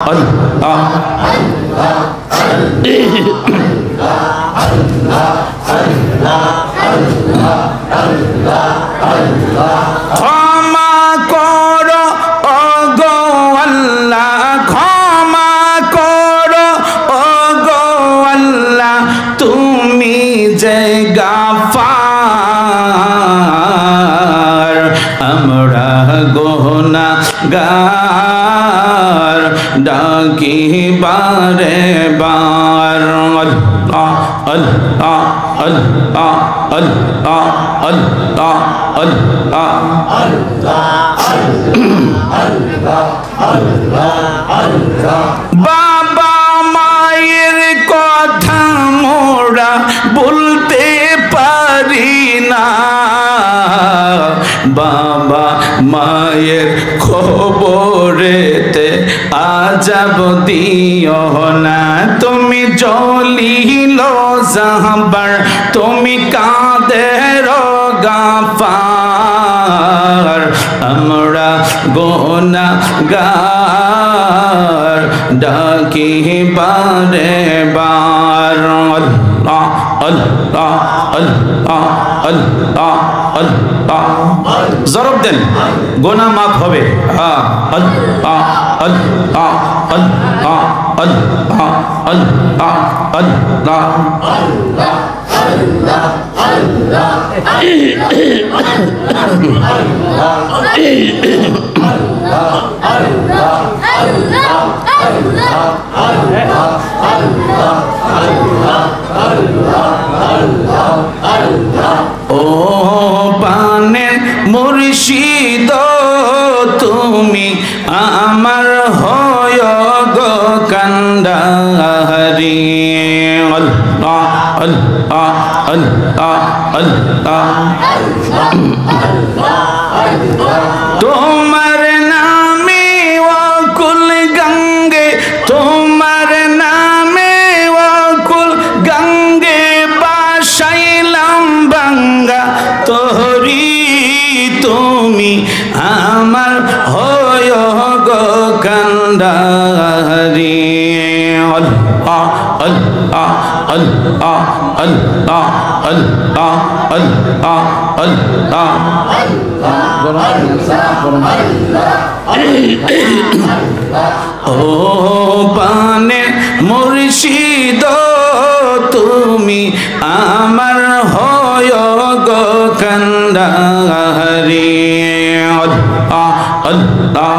আল্লাহ ক্ষমা করো ওগো আল্লাহ, ক্ষমা করো ওগো আল্লাহ, তুমি যে গাফার, আমরা গুনাহগার ডাকি বারে বার। আল্লাহ আল্লাহ আল্লাহ আল্লাহ আল্লাহ আল্লাহ বাবা মায়ের কথা মোরা বলতে পারি না, বাবা মায়ের খবরেতে আজাব দিও না। তুমি জলিল জাহবার, তুমি কাদের গাফার, আমরা গুনাহগার ডাকি বারে বার। আল্লাহ আল্লাহ আল্লাহ আল্লাহ আল্লাহ জরব দেন, গুনাহ মাফ হবে। হ্যাঁ আল্লাহ আল্লাহ আল্লাহ আল্লাহ আল্লাহ আল্লাহ ও পানের মুর্শিদ তুমি আমার হয় গো কান্ডারি। আল্লাহ আল্লাহ আল্লাহ আল্লাহ তোমার নামে ওকুল গঙ্গে, তোমার নামে ওকুল গঙ্গে বাসাইলাম বাঙ্গা তোরি, তুমি আমার হয় গো কান্ডারি। আল্লাহ আল্লাহ আল্লাহ আল্লাহ আল্লাহ আল্লাহ আল্লাহ ও পানে মুর্শিদ তুমি আমার হয় গো কান্ডারি। আল্লাহ আল্লাহ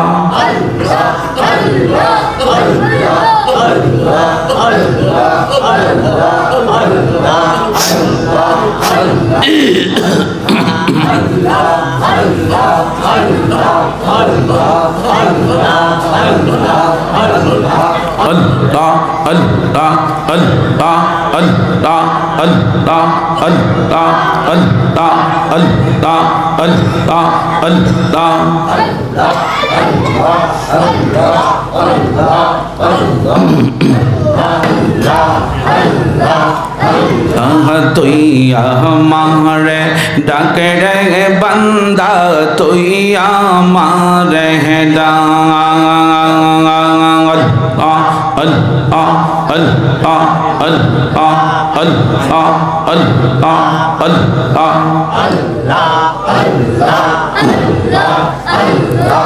তুই আমারে ডাকে রে বান্দা, তুই আমারে ডাক। আল্লাহ আল্লাহ আল্লাহ আল্লাহ আল্লাহ আল্লাহ আল্লাহ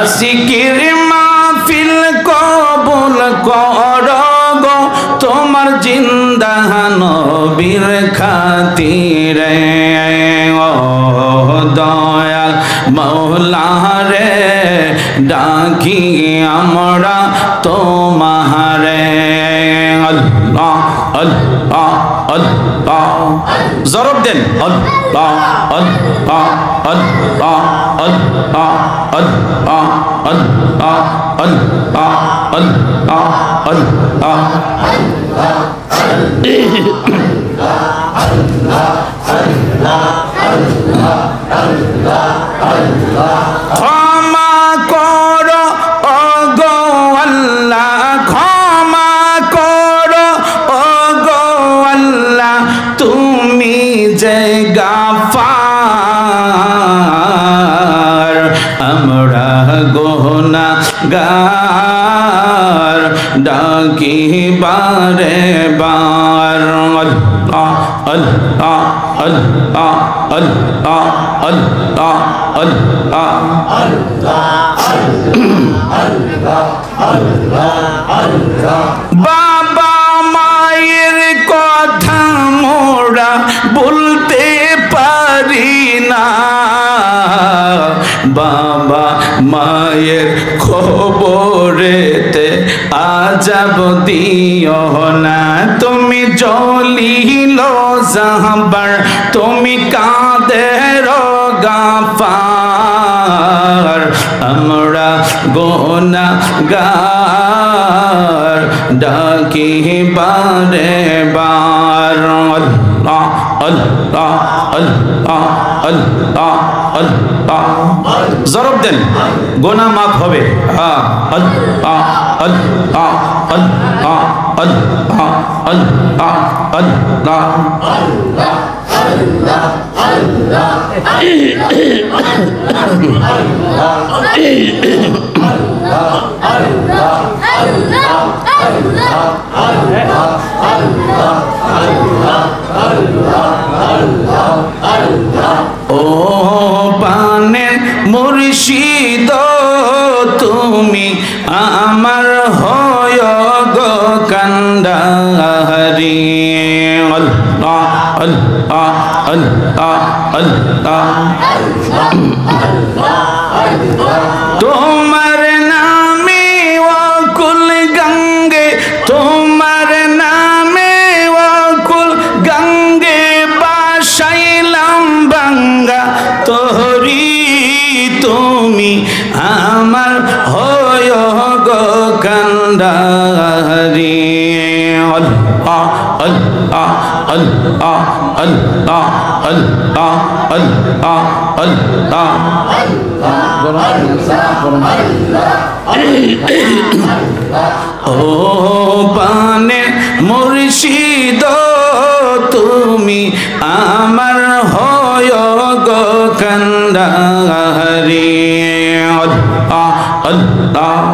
আসিকির মাহফিল কবুল কর গো তোমার জিন্দা নবীর খাতিরে। ও দয়াল মওলা রে ডাকি আমরা তোমারে। আল্লাহ আল্লাহ আল্লাহ জরব দেন। আল্লাহ আল্লাহ আল্লাহ আল্লাহ আল্লাহ আল্লাহ আল্লাহ আল্লাহ আল্লাহ ক্ষমা করো ওগো আল্লাহ, ক্ষমা করো ওগো আল্লাহ, তুমি যে গাফার, আমরা গুনাহগার ডাকি বারে বার আল্লাহ আল্লাহ আল্লাহ আল্লাহ আল্লাহ আল্লাহ বাবা মায়ের কথা মোরা বলতে পারি না বাবা মায়ের খবরেতে আজাব দিও না তুমি জলিল জাহবার তুমি কাদের গাফার আমরা গুনাহগার ডাকি বারে বার আল্লাহ আল্লাহ আল্লাহ আল্লাহ আল্লাহ জরব দেন গুনাহ মাফ হবে হ্যাঁ আল্লাহ আল্লাহ আল্লাহ আল্লাহ আল্লাহ আল্লাহ ও পানের মুর্শিদ তুমি আমার হয় গো কান্ডারি আল্লাহ আল্লাহ আল্লাহ আল্লাহ তোমার নামে ওয়াকুল গঙ্গে তোমার নামে ওয়াকুল গঙ্গে বাসাইলাম বাঙ্গা তোহরি তুমি আমার হয় গো কান্ডারি আল্লাহ আল্লাহ আল্লাহ আল্লাহ আল্লাহ আল্লাহ আল্লাহ ও পানে মুর্শিদ তুমি আমার হয় গো কান্ডারি আল্লাহ আল্লাহ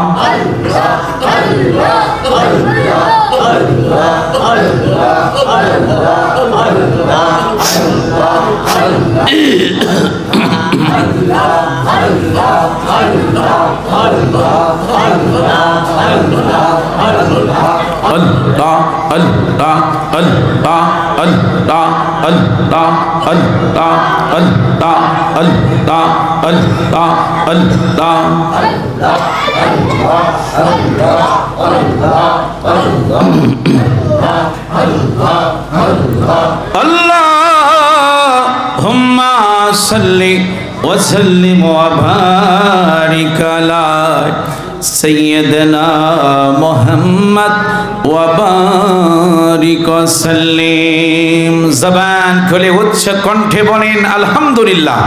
Allahumma salli wa sallim wa barik ala sayyidina Muhammad wa barik wa sallim জবান খুলে উচ্চ কণ্ঠে বলেন আলহামদুলিল্লাহ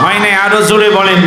হয় না আরো জোরে বলেন